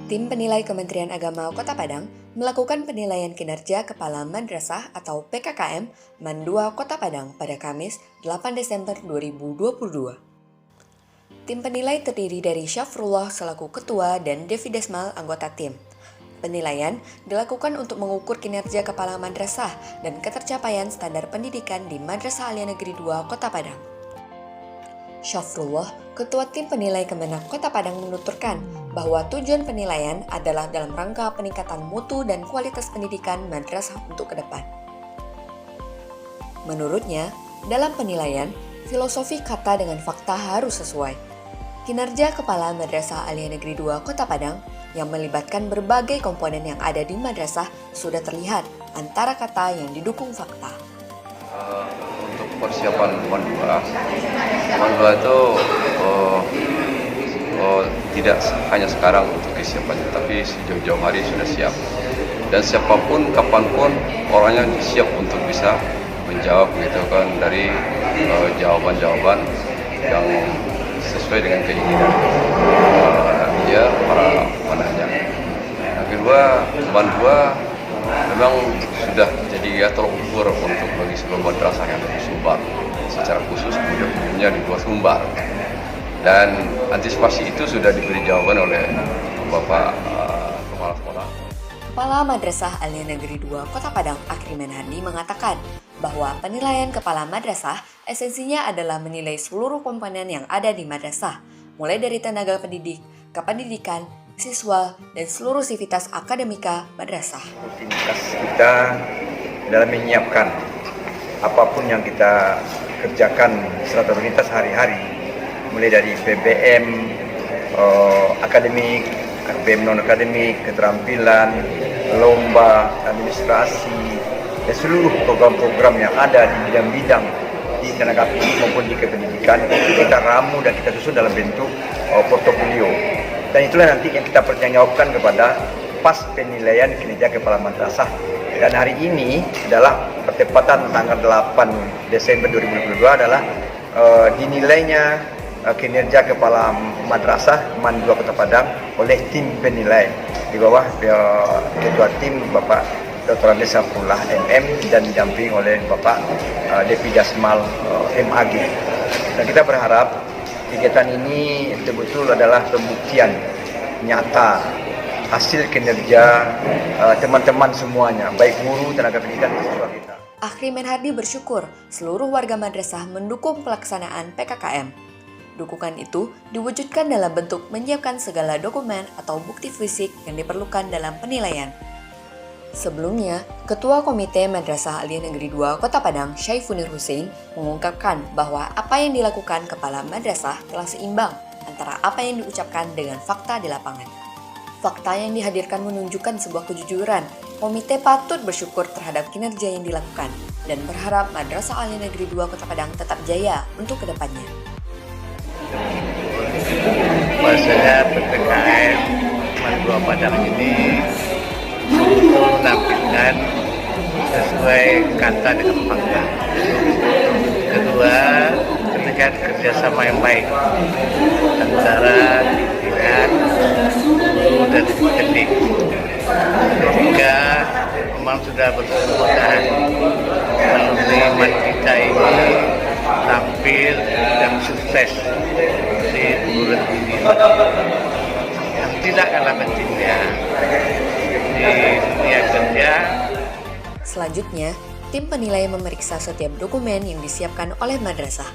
Tim penilai Kementerian Agama Kota Padang melakukan penilaian kinerja Kepala Madrasah atau PKKM Man 2 Kota Padang pada Kamis 8 Desember 2022. Tim penilai terdiri dari Syafrullah selaku ketua dan Devi Desmal anggota tim. Penilaian dilakukan untuk mengukur kinerja Kepala Madrasah dan ketercapaian standar pendidikan di Madrasah Alia Negeri 2 Kota Padang. Syafrullah, Ketua Tim Penilai Kemenak Kota Padang menuturkan bahwa tujuan penilaian adalah dalam rangka peningkatan mutu dan kualitas pendidikan madrasah untuk ke depan. Menurutnya, dalam penilaian, filosofi kata dengan fakta harus sesuai. Kinerja Kepala Madrasah Alia Negeri 2 Kota Padang yang melibatkan berbagai komponen yang ada di madrasah sudah terlihat antara kata yang didukung fakta. Untuk persiapan Man 2 itu tidak hanya sekarang untuk kesiapannya, tapi sejauh-jauh hari sudah siap. Dan siapapun, kapanpun orangnya siap untuk bisa menjawab gitu kan dari jawaban-jawaban yang sesuai dengan keinginan dia para penanya. Yang kedua, Man 2 memang sudah jadi tolok ukur untuk bagi seluruh madrasah yang ada di Sumbar, secara khusus kemudian di luar Sumbar. Dan antisipasi itu sudah diberi jawaban oleh Bapak Kepala Sekolah. Kepala Madrasah Alia Negeri 2 Kota Padang Akhri Menhadi mengatakan bahwa penilaian Kepala Madrasah esensinya adalah menilai seluruh komponen yang ada di madrasah, mulai dari tenaga pendidik, kependidikan, siswa, dan seluruh sivitas akademika madrasah. Rutinitas kita dalam menyiapkan apapun yang kita kerjakan secara rutinitas hari-hari, mulai dari PBM, akademik, PBM non-akademik, keterampilan, lomba, administrasi, dan seluruh program-program yang ada di bidang-bidang di tenaga pendidik maupun di kependidikan itu kita ramu dan kita susun dalam bentuk portofolio. Dan itulah nanti yang kita pertanggungjawabkan kepada pas penilaian kinerja Kepala Madrasah. Dan hari ini adalah bertepatan tanggal 8 Desember 2022 adalah dinilainya kinerja Kepala Madrasah Man 2 Kota Padang oleh tim penilai di bawah Ketua Tim Bapak Dr. Andes Syafrullah MM dan didampingi oleh Bapak Devi Desmal MAG. Dan kita berharap kegiatan ini betul-betul adalah pembuktian nyata hasil kinerja teman-teman semuanya, baik guru, tenaga pendidikan, dan siswa kita. Akhri Menhadi bersyukur seluruh warga madrasah mendukung pelaksanaan PKKM. Dukungan itu diwujudkan dalam bentuk menyiapkan segala dokumen atau bukti fisik yang diperlukan dalam penilaian. Sebelumnya, Ketua Komite Madrasah Alia Negeri 2 Kota Padang, Syaifunir Hussein, mengungkapkan bahwa apa yang dilakukan Kepala Madrasah telah seimbang antara apa yang diucapkan dengan fakta di lapangan. Fakta yang dihadirkan menunjukkan sebuah kejujuran. Komite patut bersyukur terhadap kinerja yang dilakukan dan berharap Madrasah Alia Negeri 2 Kota Padang tetap jaya untuk kedepannya. Bahasanya PPKM Man 2 Padang ini menampilkan sesuai kata dengan fakta. Kedua, ketika kerjasama yang baik antara pimpinan, guru dan pendidik. Ketiga, memang sudah berkesudahan alumni kita ini tampil dan sukses di mulut ini. Yang tidak kalah pentingnya di dunia kerja. Selanjutnya, tim penilai memeriksa setiap dokumen yang disiapkan oleh madrasah.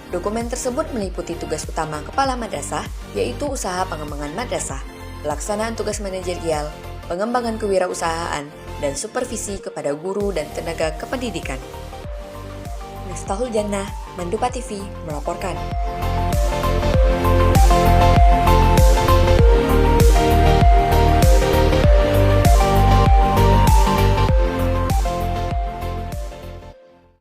Dokumen tersebut meliputi tugas utama Kepala Madrasah, yaitu usaha pengembangan madrasah, pelaksanaan tugas manajerial, pengembangan kewirausahaan, dan supervisi kepada guru dan tenaga kependidikan. Miftahul Jannah, Mandupa TV, melaporkan.